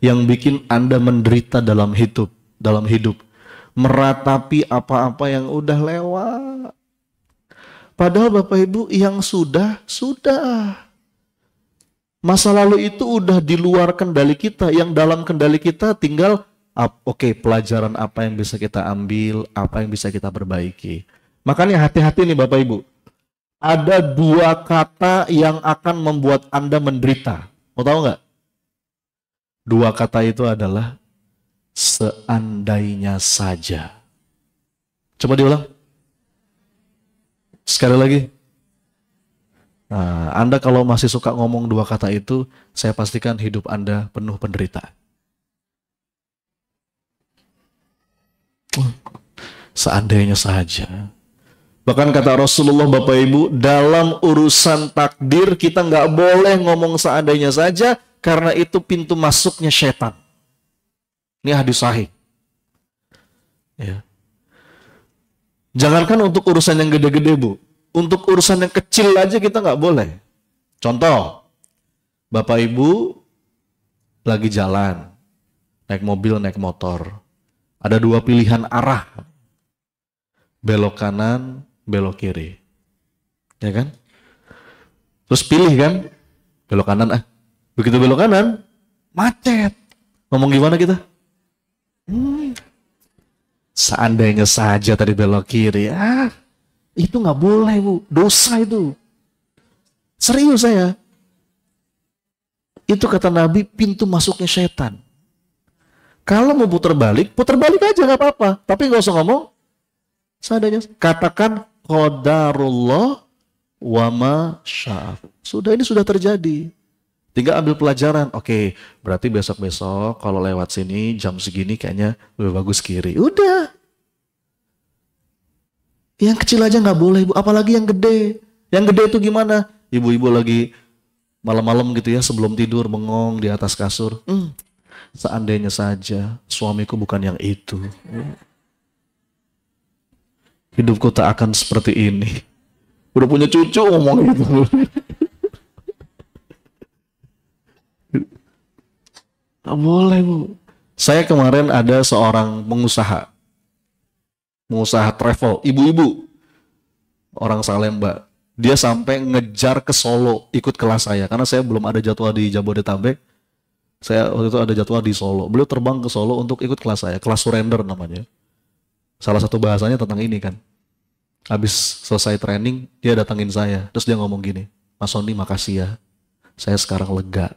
yang bikin Anda menderita dalam hidup, meratapi apa-apa yang udah lewat. Padahal Bapak Ibu yang sudah. Masa lalu itu udah di luar kendali kita, yang dalam kendali kita tinggal pelajaran apa yang bisa kita ambil, apa yang bisa kita perbaiki. Makanya hati-hati nih Bapak Ibu. Ada 2 kata yang akan membuat Anda menderita. Mau tahu nggak? 2 kata itu adalah seandainya saja. Coba diulang. Sekali lagi. Nah, Anda kalau masih suka ngomong 2 kata itu, saya pastikan hidup Anda penuh penderitaan. Seandainya saja. Bahkan kata Rasulullah Bapak Ibu, dalam urusan takdir kita nggak boleh ngomong seandainya saja, karena itu pintu masuknya setan. Ini hadis sahih. Ya. Jangankan untuk urusan yang gede-gede Bu, untuk urusan yang kecil aja kita nggak boleh. Contoh, Bapak Ibu lagi jalan, naik mobil, naik motor. Ada 2 pilihan arah. Belok kanan, belok kiri. Ya kan? Terus pilih kan? Belok kanan Begitu belok kanan, macet. Ngomong gimana kita? Seandainya saja tadi belok kiri. Itu nggak boleh Bu. Dosa itu. Serius saya. Itu kata Nabi, pintu masuknya setan. Kalau mau putar balik aja nggak apa-apa. Tapi nggak usah ngomong seadanya. Katakan qadarullah wa ma syaa. Sudah, ini sudah terjadi. Tinggal ambil pelajaran. Oke, berarti besok-besok kalau lewat sini jam segini kayaknya lebih bagus kiri. Udah. Yang kecil aja nggak boleh Bu. Apalagi yang gede. Yang gede itu gimana? Ibu-ibu lagi malam-malam gitu ya, sebelum tidur bengong di atas kasur. Seandainya saja suamiku bukan yang itu. Hidupku tak akan seperti ini. Udah punya cucu ngomong gitu. Tak boleh Bu. Saya kemarin ada seorang pengusaha travel, ibu-ibu, orang Salemba. Dia sampai ngejar ke Solo ikut kelas saya, karena saya belum ada jadwal di Jabodetabek. Saya waktu itu ada jadwal di Solo. Beliau terbang ke Solo untuk ikut kelas saya, kelas surrender namanya. Salah satu bahasanya tentang ini kan. Habis selesai training, dia datangin saya. Terus dia ngomong gini, Mas Sony makasih ya, saya sekarang lega.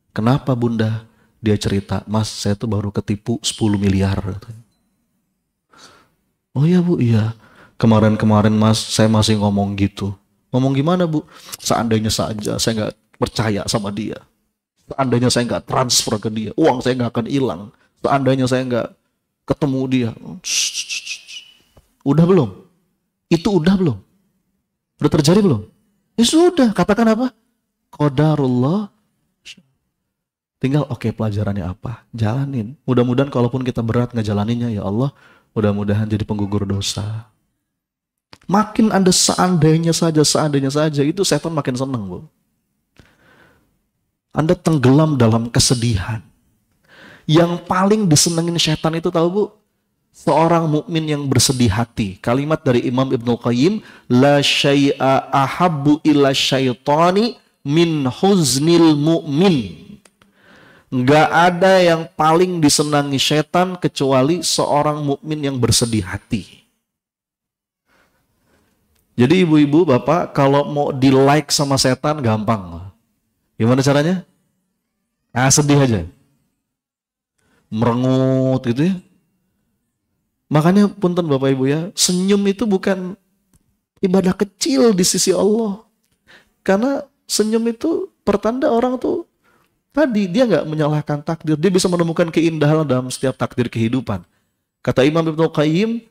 Kenapa Bunda? Dia cerita, Mas saya tuh baru ketipu 10 miliar. Oh iya Bu, iya. Kemarin-kemarin Mas saya masih ngomong gitu. Ngomong gimana Bu? Seandainya saja saya nggak percaya sama dia. Seandainya saya nggak transfer ke dia, uang saya nggak akan hilang. Seandainya saya nggak ketemu dia. Udah belum? Itu udah belum? Udah terjadi belum? Ya sudah, katakan apa? Qadarullah. Tinggal pelajarannya apa? Jalanin. Mudah-mudahan kalaupun kita berat ngejalaninnya, ya Allah, mudah-mudahan jadi penggugur dosa. Makin Anda seandainya saja, itu setan makin senang Bu. Anda tenggelam dalam kesedihan. Yang paling disenengin setan itu tahu Bu? Seorang mukmin yang bersedih hati. Kalimat dari Imam Ibnu Qayyim, la syai'a ahabbu ila syaitani min huznil mu'min. Nggak ada yang paling disenangi setan kecuali seorang mukmin yang bersedih hati. Jadi ibu-ibu, bapak, kalau mau di like sama setan gampang. Gimana caranya? Sedih aja. Merengut gitu ya. Makanya punten bapak ibu ya, senyum itu bukan ibadah kecil di sisi Allah. Karena senyum itu pertanda orang tuh tadi dia nggak menyalahkan takdir, dia bisa menemukan keindahan dalam setiap takdir kehidupan. Kata Imam Ibnu Qayyim,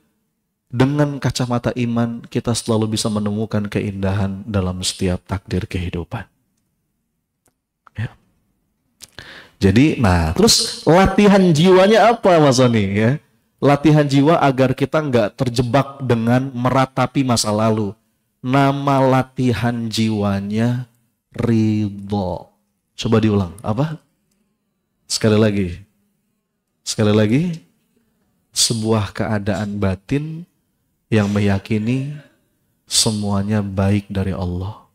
dengan kacamata iman kita selalu bisa menemukan keindahan dalam setiap takdir kehidupan. Ya. Jadi, terus latihan jiwanya apa Mas Sony ya? Latihan jiwa agar kita nggak terjebak dengan meratapi masa lalu. Nama latihan jiwanya ridho. Coba diulang, apa? Sekali lagi. Sekali lagi. Sebuah keadaan batin yang meyakini semuanya baik dari Allah.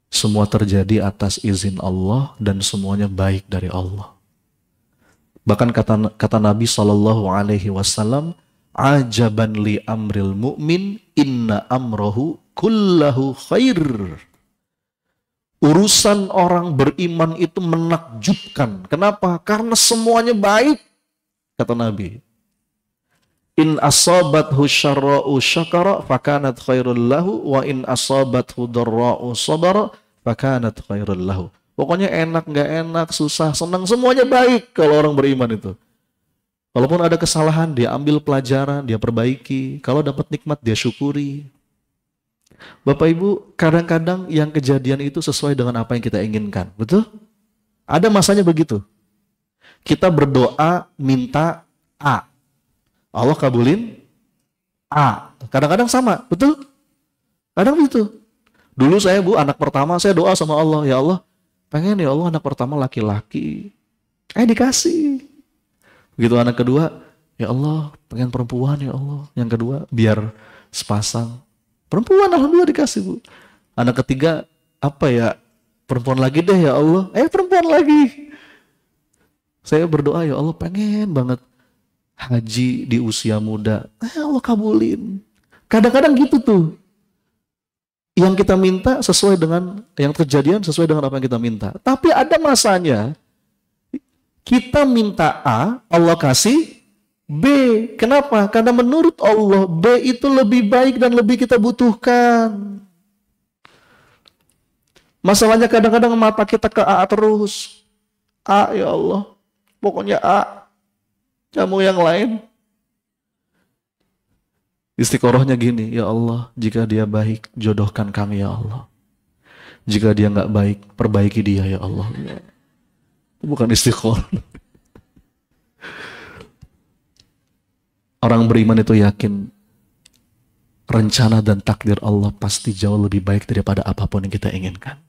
Semua terjadi atas izin Allah dan semuanya baik dari Allah. Bahkan kata Nabi SAW, ajaban li amril mu'min inna amrohu kullahu khair. Urusan orang beriman itu menakjubkan. Kenapa? Karena semuanya baik, kata Nabi. In asabathu syarra'u syakara fakanat khairul lahu wa in asabathu darra'u sabara fakanat khairul lahu. Pokoknya enak gak enak, susah, senang, semuanya baik kalau orang beriman itu. Walaupun ada kesalahan, dia ambil pelajaran, dia perbaiki. Kalau dapat nikmat, dia syukuri. Bapak Ibu, kadang-kadang yang kejadian itu sesuai dengan apa yang kita inginkan. Betul? Ada masanya begitu. Kita berdoa, minta A. Allah kabulin A. Kadang-kadang sama. Betul? Kadang begitu. Dulu saya, Bu, anak pertama, saya doa sama Allah. Ya Allah, pengen ya Allah anak pertama laki-laki. Dikasih. Begitu anak kedua, ya Allah, pengen perempuan ya Allah. Yang kedua, biar sepasang. Perempuan, alhamdulillah dikasih, Bu. Anak ketiga, apa ya? Perempuan lagi deh ya Allah. Perempuan lagi. Saya berdoa, ya Allah, pengen banget haji di usia muda. Allah kabulin. Kadang-kadang gitu tuh. Yang kita minta sesuai dengan, yang kejadian sesuai dengan apa yang kita minta. Tapi ada masanya, kita minta A, Allah kasih B. Kenapa? Karena menurut Allah B itu lebih baik dan lebih kita butuhkan. Masalahnya kadang-kadang mata kita ke A terus. A ya Allah. Pokoknya A. Kamu yang lain. Istiqorohnya gini, ya Allah, jika dia baik, jodohkan kami ya Allah. Jika dia nggak baik, perbaiki dia ya Allah. Itu bukan istiqoroh. Orang beriman itu yakin rencana dan takdir Allah pasti jauh lebih baik daripada apapun yang kita inginkan.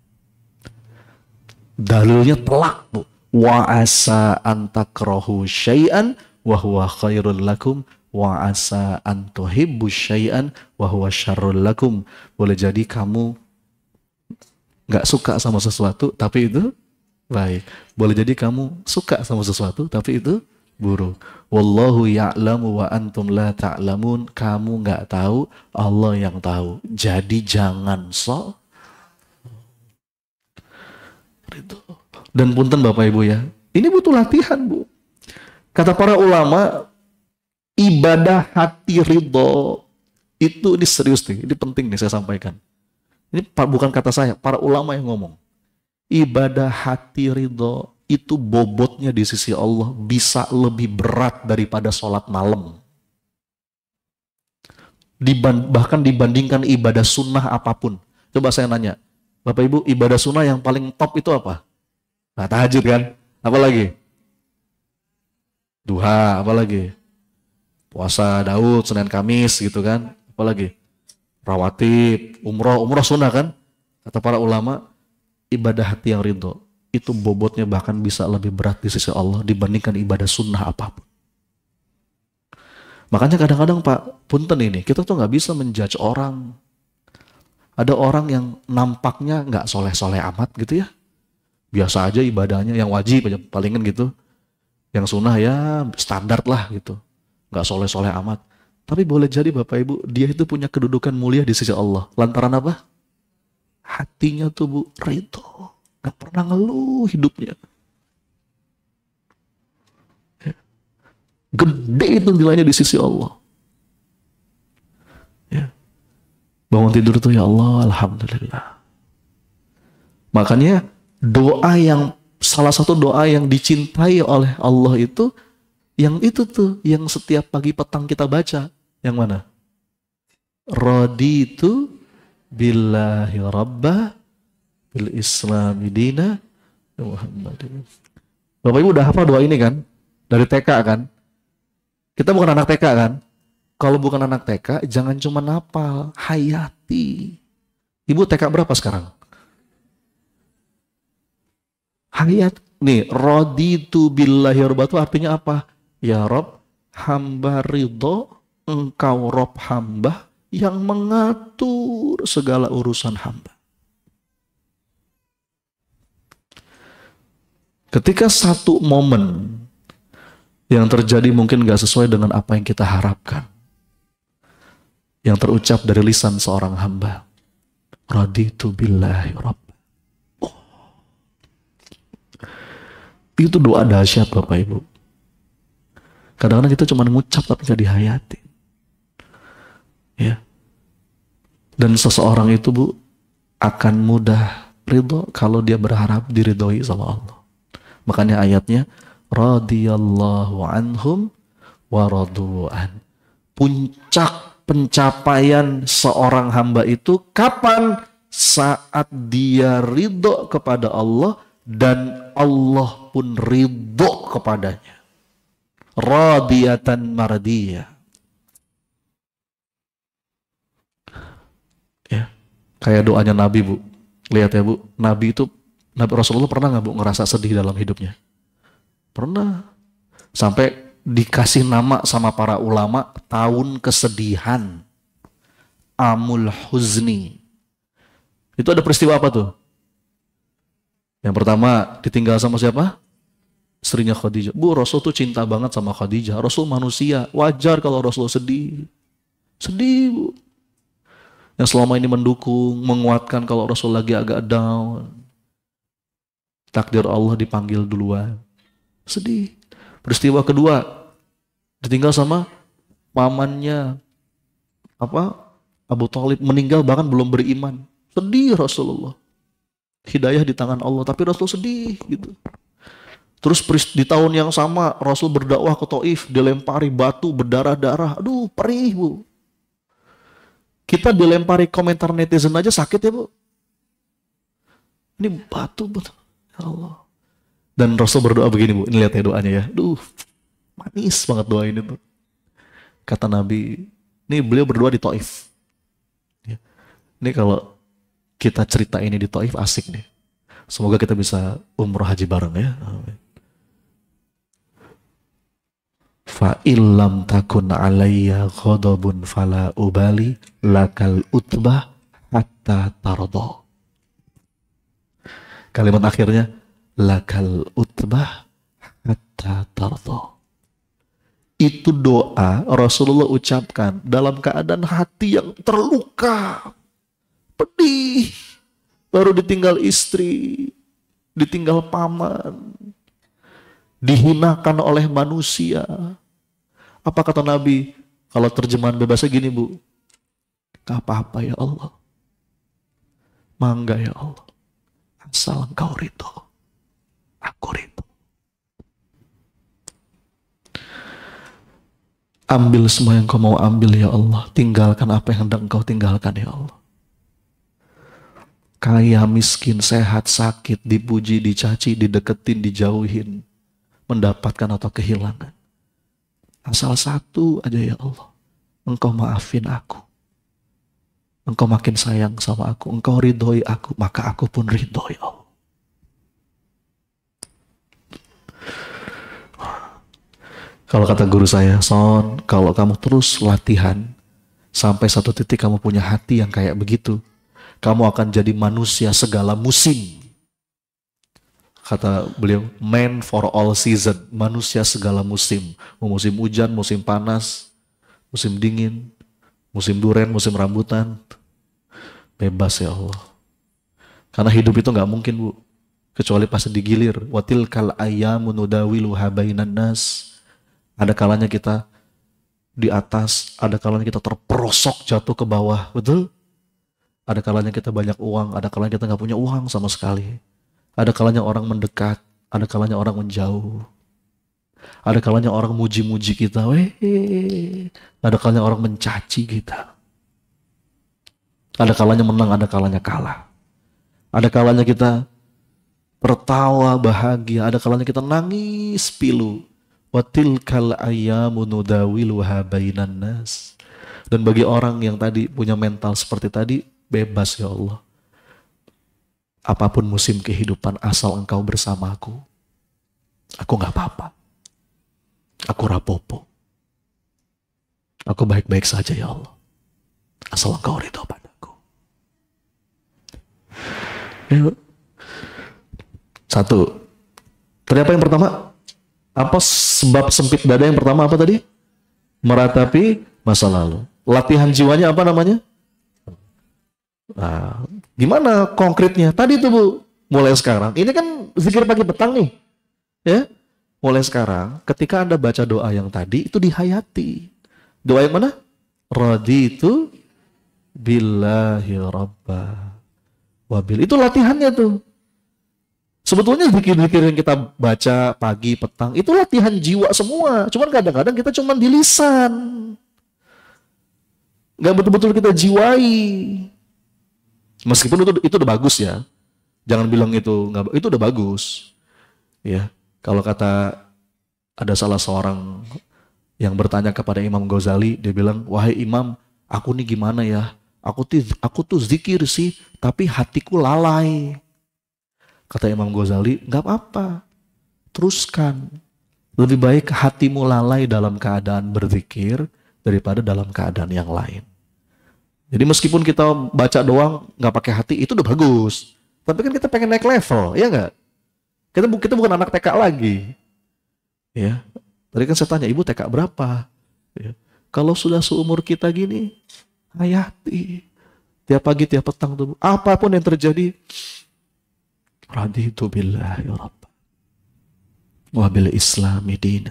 Dalilnya telak, Bu. Wa asa an takrahu syai'an wa huwa khairul lakum wa asa an tuhibbu syai'an wa huwa syarrul lakum. Boleh jadi kamu nggak suka sama sesuatu tapi itu baik. Boleh jadi kamu suka sama sesuatu tapi itu buruk. Wallahu ya'lamu wa antum la ta'lamun. Kamu nggak tahu, Allah yang tahu. Jadi jangan sok. Dan punten Bapak Ibu ya, ini butuh latihan, Bu. Kata para ulama, ibadah hati ridho itu, ini serius nih, ini penting nih saya sampaikan. Ini bukan kata saya, para ulama yang ngomong. Ibadah hati ridho itu bobotnya di sisi Allah bisa lebih berat daripada sholat malam. Bahkan dibandingkan ibadah sunnah apapun. Coba saya nanya, Bapak Ibu, ibadah sunnah yang paling top itu apa? Nah, tahajud kan? Apa lagi? Duha, apa lagi? Puasa Daud, Senin Kamis gitu kan? Apa lagi? Rawatib, umroh sunnah kan? Kata para ulama, ibadah hati yang ridho itu bobotnya bahkan bisa lebih berat di sisi Allah dibandingkan ibadah sunnah apapun. Makanya kadang-kadang Pak, punten ini, kita tuh nggak bisa menjudge orang. Ada orang yang nampaknya nggak soleh-soleh amat gitu ya. Biasa aja ibadahnya, yang wajib aja palingan gitu. Yang sunnah ya standar lah gitu. Nggak soleh-soleh amat. Tapi boleh jadi Bapak Ibu, dia itu punya kedudukan mulia di sisi Allah. Lantaran apa? Hatinya tuh, Bu, ridho. Gak pernah ngeluh hidupnya. Gede itu nilainya di sisi Allah. Ya. Bangun tidur tuh ya Allah, alhamdulillah. Makanya salah satu doa yang dicintai oleh Allah itu, yang itu tuh, yang setiap pagi petang kita baca. Yang mana? Raditu billahi rabbah bil Islami dina Muhammadin. Bapak Ibu udah hafal doa ini kan? Dari TK kan? Kita bukan anak TK kan? Kalau bukan anak TK, jangan cuma hafal, hayati. Ibu TK berapa sekarang? Hayat nih, raditu billahi robba itu artinya apa? Ya Rob, hamba ridho, engkau Rob hamba yang mengatur segala urusan hamba. Ketika satu momen yang terjadi mungkin gak sesuai dengan apa yang kita harapkan, yang terucap dari lisan seorang hamba, raditu billahi rabb. Itu doa dahsyat Bapak Ibu. Kadang-kadang kita cuma ngucap tapi gak dihayati. Ya. Dan seseorang itu Bu akan mudah ridho kalau dia berharap diridhoi sama Allah. Makanya ayatnya radhiyallahu anhum wa radu'an. Puncak pencapaian seorang hamba itu kapan? Saat dia ridho kepada Allah dan Allah pun ridho kepadanya. Radiyatan mardiyah. Ya, kayak doanya Nabi Bu. Lihat ya Bu, Nabi Rasulullah pernah nggak Bu ngerasa sedih dalam hidupnya? Pernah. Sampai dikasih nama sama para ulama tahun kesedihan. Amul Huzni. Itu ada peristiwa apa tuh? Yang pertama ditinggal sama siapa? Istrinya Khadijah. Bu, Rasul tuh cinta banget sama Khadijah. Rasul manusia. Wajar kalau Rasul sedih. Sedih Bu. Yang selama ini mendukung, menguatkan kalau Rasul lagi agak down. Takdir Allah dipanggil duluan. Sedih. Peristiwa kedua, ditinggal sama pamannya Abu Thalib, meninggal bahkan belum beriman. Sedih Rasulullah. Hidayah di tangan Allah, tapi Rasul sedih gitu. Terus di tahun yang sama Rasul berdakwah ke Taif, dilempari batu berdarah-darah. Aduh, perih Bu. Kita dilempari komentar netizen aja sakit ya Bu. Ini batu betul. Ya Allah. Dan Rasul berdoa begini Bu, ini lihat ya doanya ya. Duh, manis banget doa ini tuh. Kata Nabi, ini beliau berdoa di Taif. Ya. Ini kalau kita cerita ini di Taif asik nih. Semoga kita bisa umroh haji bareng ya. Amin. Fa illam takun alayya ghadabun fala ubali lakal utbah hatta tardo. Kalimat akhirnya lakal utbah hatta tardo. Itu doa Rasulullah ucapkan dalam keadaan hati yang terluka, pedih, baru ditinggal istri, ditinggal paman, dihinakan oleh manusia. Apa kata Nabi? Kalau terjemahan bebasnya gini Bu, gak apa-apa ya Allah, mangga ya Allah, asal engkau ridho, aku ridho. Ambil semua yang kau mau ambil ya Allah, tinggalkan apa yang hendak engkau tinggalkan ya Allah. Kaya, miskin, sehat, sakit, dipuji, dicaci, dideketin, dijauhin, mendapatkan atau kehilangan. Asal satu aja ya Allah, engkau maafin aku. Engkau makin sayang sama aku, engkau ridhoi aku, maka aku pun ridho ya Allah. Kalau kata guru saya, Son, kalau kamu terus latihan, sampai satu titik kamu punya hati yang kayak begitu, kamu akan jadi manusia segala musim. Kata beliau, man for all season, manusia segala musim. Musim hujan, musim panas, musim dingin, musim duren, musim rambutan. Bebas ya Allah. Karena hidup itu gak mungkin Bu, kecuali pasti digilir. Watil kal ayyamu nudawiluha bainan nas. Ada kalanya kita di atas, ada kalanya kita terperosok jatuh ke bawah, betul? Ada kalanya kita banyak uang, ada kalanya kita gak punya uang sama sekali. Ada kalanya orang mendekat, ada kalanya orang menjauh. Ada kalanya orang muji-muji kita, ada kalanya orang mencaci kita. Ada kalanya menang, ada kalanya kalah. Ada kalanya kita tertawa bahagia, ada kalanya kita nangis pilu. Wa tilkal ayyamu nudawiluha bainan nas. Dan bagi orang yang tadi punya mental seperti tadi, bebas ya Allah. apapun musim kehidupan asal engkau bersamaku, aku gak apa-apa. Aku rapopo. Aku baik-baik saja ya Allah. Asal engkau ridho padaku. Ayo. Satu. Tadi apa yang pertama? Apa sebab sempit dada yang pertama apa tadi? Meratapi masa lalu. Latihan jiwanya apa namanya? Nah, gimana konkretnya? Tadi tuh Bu, mulai sekarang. Ini kan zikir pagi petang nih. Ya. Mulai sekarang, ketika Anda baca doa yang tadi, itu dihayati. Doa yang mana? Raditu billahi rabba wabil. Itu latihannya tuh. Sebetulnya zikir-zikir yang kita baca pagi, petang, itu latihan jiwa semua. Cuman kadang-kadang kita cuman di lisan. Nggak betul-betul kita jiwai. Meskipun itu udah bagus ya. Jangan bilang itu nggak, itu udah bagus. Ya. Kalau kata ada salah seorang yang bertanya kepada Imam Ghazali, dia bilang, wahai Imam, aku nih gimana ya? Aku tuh zikir sih, tapi hatiku lalai. Kata Imam Ghazali, nggak apa-apa, teruskan. Lebih baik hatimu lalai dalam keadaan berzikir daripada dalam keadaan yang lain. Jadi meskipun kita baca doang nggak pakai hati, itu udah bagus. Tapi kan kita pengen naik level, ya nggak? Kita bukan anak TK lagi. Ya. Tadi kan saya tanya, ibu TK berapa? Ya. Kalau sudah seumur kita gini, hayati. Tiap pagi, tiap petang tuh. Apapun yang terjadi, raditu billahi rabba wa bil islami dina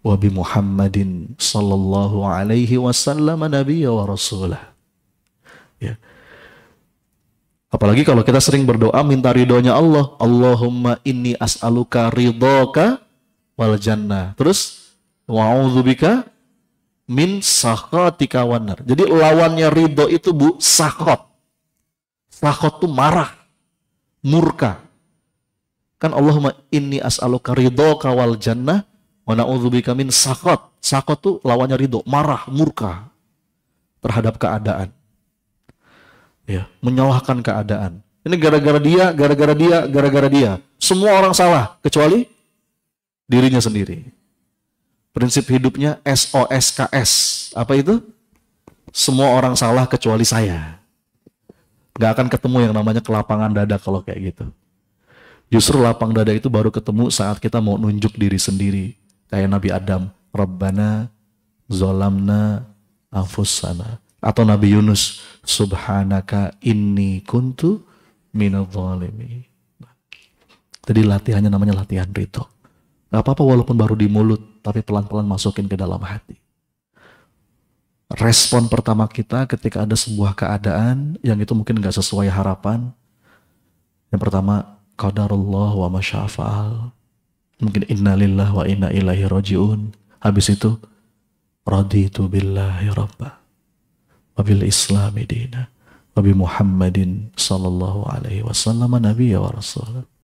wa bi Muhammadin sallallahu alaihi wasallam nabiyya wa rasulah. Ya. Apalagi kalau kita sering berdoa minta ridhonya Allah. Allahumma inni as'aluka ridhoka wal jannah. Terus wa'udzubika min sakhatika wan nar. Jadi lawannya ridho itu Bu, sakhot. Sakhot itu marah, murka. Kan Allahumma inni as'aluka ridhoka wal jannah wa na'udzubika min sakhot. Sakhot itu lawannya ridho, marah, murka terhadap keadaan. Ya, menyalahkan keadaan. Ini gara-gara dia, gara-gara dia, gara-gara dia. Semua orang salah, kecuali dirinya sendiri. Prinsip hidupnya SOSKS. Apa itu? Semua orang salah kecuali saya. Gak akan ketemu yang namanya kelapangan dada kalau kayak gitu. Justru lapang dada itu baru ketemu saat kita mau nunjuk diri sendiri. Kayak Nabi Adam. Rabbana zolamna anfusana. Atau Nabi Yunus, subhanaka inni kuntu minadh-dhalimin. Jadi latihannya namanya latihan ridho. Gak apa-apa walaupun baru di mulut, tapi pelan-pelan masukin ke dalam hati. Respon pertama kita ketika ada sebuah keadaan yang itu mungkin gak sesuai harapan. Yang pertama, qadarullah wa masya'afa'al. Mungkin innalillah wa inna ilaihi raji'un. Habis itu, raditu billahi rabba wabil islami dina wabi Muhammadin sallallahu alaihi wasallam nabiyya wa rasul.